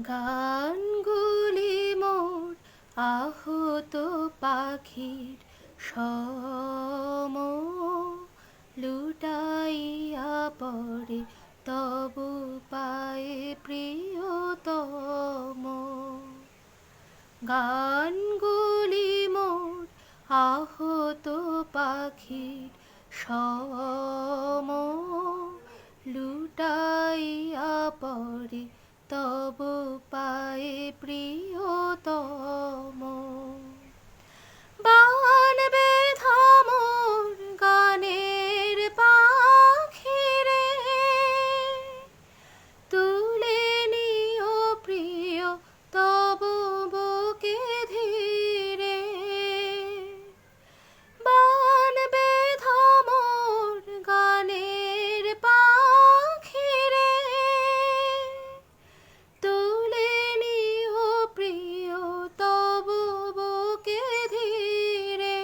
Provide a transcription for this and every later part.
গানগুলি মোর আহত পাখির সম, লুটাইয়া পড়ে তবু পায়ে প্রিয়তম। গানগুলি মোর আহত পাখির সম, লুটাইয়া পড়ে তবু পায়ে প্রিয়তম। বান বেঁধা মোর গানের পাখিরে, তুলে নিও প্রিয় তবু বুকে ধীরে। বান বেঁধা মোর গানের পাখিরে, তুলে নিও প্রিয় তবু বুকে ধীরে।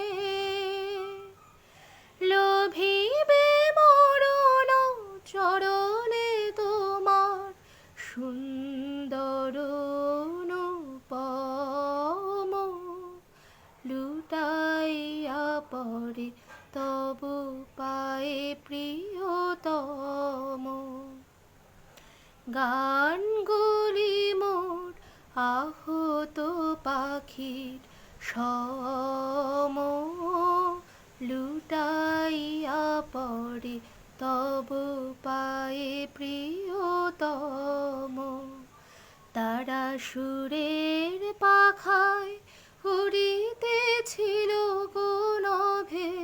লোভিবে মরণ চরণে তোমার সুন্দর অনুপম, লুটাইয়া পড়ে তবু পায়ে প্রিয়তম। গানগুলি মোর আহত পাখির সম, লুটাইয়া পড়ে তবু পায়ে প্রিয়তম। তারা সুরের পাখায় উড়িতেছিল গুণভে,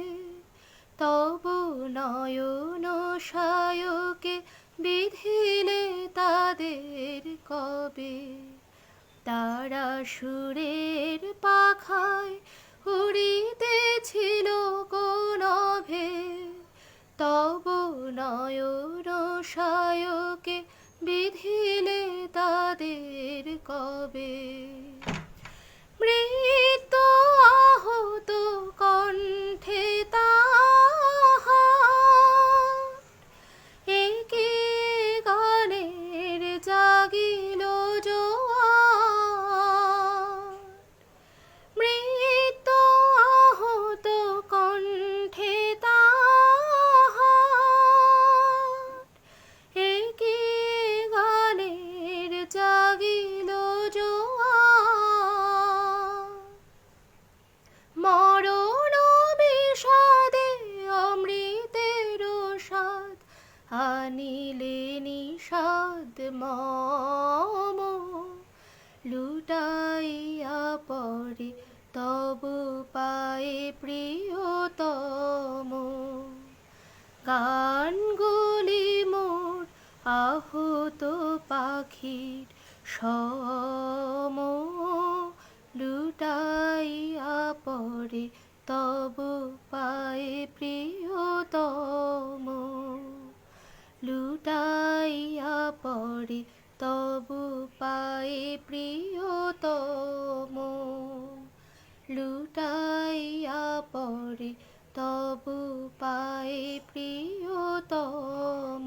তবু নয়ন সায়কে বিধিলে তাদের কবে। তারা সুরের পাখায় উড়িতেছিল গুণভে, তবু নয়ন সায়কে বিধিলে তাদের কবে। মৃত আহত কণ্ঠে তাহার একে গানের জাগিল জোয়ার। মৃত আহত কণ্ঠে তাহার একে গানের জাগিল জোয়ার। মরণ বিষাদে অমৃতের স্বাদ আনিলে নিষাদ মম, লুটাইয়া পড়ে তবু পায়ে প্রিয়তম। গানগুলি মোর আহত পাখির সম, লুটাইয়া পড়ে তবু পায়ে প্রিয়তম। লুটাইয়া পড়ে তবু পায়ে প্রিয়তম। লুটাইয়া পড়ে তবু পায়ে প্রিয়তম।